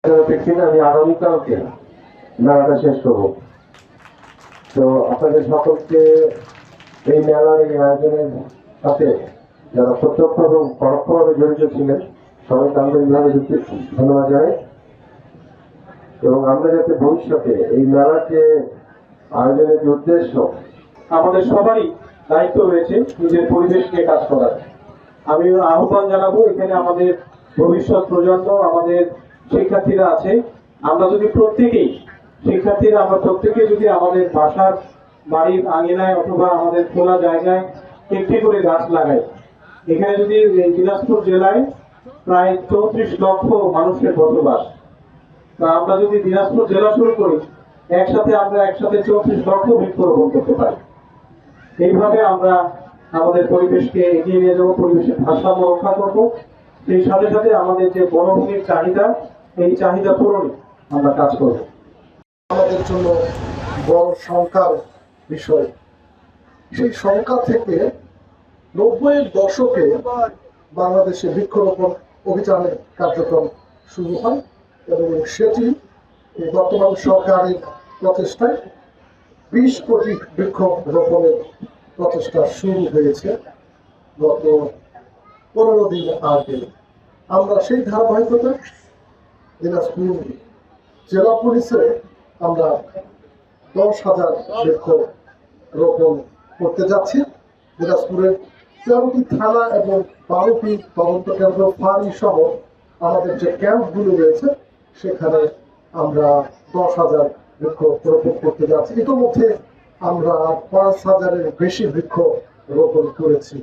প্রেক্ষিতে আমি আগামীকালকে মেলাটা শেষ করব। তো আপনাদের সকলকে এই মেলার এই আয়োজনের সাথে যারা প্রত্যক্ষ এবং পরোক্ষভাবে জড়িত ছিলেন সবাইকে আন্তরিকভাবে ধন্যবাদ জানাই। এবং আমরা যাতে ভবিষ্যতে এই মেলার যে আয়োজনের যে উদ্দেশ্য, আমাদের সবারই দায়িত্ব রয়েছে নিজের পরিবেশ নিয়ে কাজ করার। আমি আহ্বান জানাবো, এখানে আমাদের ভবিষ্যৎ প্রজন্ম, আমাদের শিক্ষার্থীরা আছে। আমরা যদি আমরা প্রত্যেকেই যদি আমাদের বাসার বাড়ির আঙিনায় অথবা আমাদের খোলা জায়গায় একটি করে গাছ লাগাই। এখানে যদি দিনাজপুর জেলায় প্রায় 34 লক্ষ মানুষের বসবাস, আমরা যদি দিনাজপুর জেলা শুরু করি, আমরা একসাথে 34 লক্ষ বৃক্ষরোপণ করতে পারি। এইভাবে আমরা আমাদের পরিবেশকে এগিয়ে নিয়ে যাবো, পরিবেশের ভারসাম্য রক্ষা করব। সেই সাথে সাথে আমাদের যে বনভূমির চাহিদা, এই চাহিদা পূরণে আমরা কাজ করব। আমাদের জন্য বড় সংখ্যার বিষয়। সেই সংখ্যা থেকে 90-এর দশকে বাংলাদেশে বৃক্ষরোপণ অভিযানের কার্যক্রম শুরু হয় এবং সেটি বর্তমান সরকারের প্রচেষ্টায় 20 কোটি বৃক্ষ রোপণের প্রচেষ্টা শুরু হয়েছে গত 15 দিন আগে। আমরা সেই ধারাবাহিকতা দিনাজপুর জেলা পুলিশে আমরা 10,000 বৃক্ষ রোপণ করতে যাচ্ছি। দিনাজপুরের 13টি থানা এবং 12টি তদন্ত কেন্দ্র ফাঁড়ি সহ আমাদের যে ক্যাম্পগুলো রয়েছে সেখানে আমরা 10,000 বৃক্ষ রোপণ করতে যাচ্ছি। ইতিমধ্যে আমরা 5,000-এর বেশি বৃক্ষ রোপণ করেছি।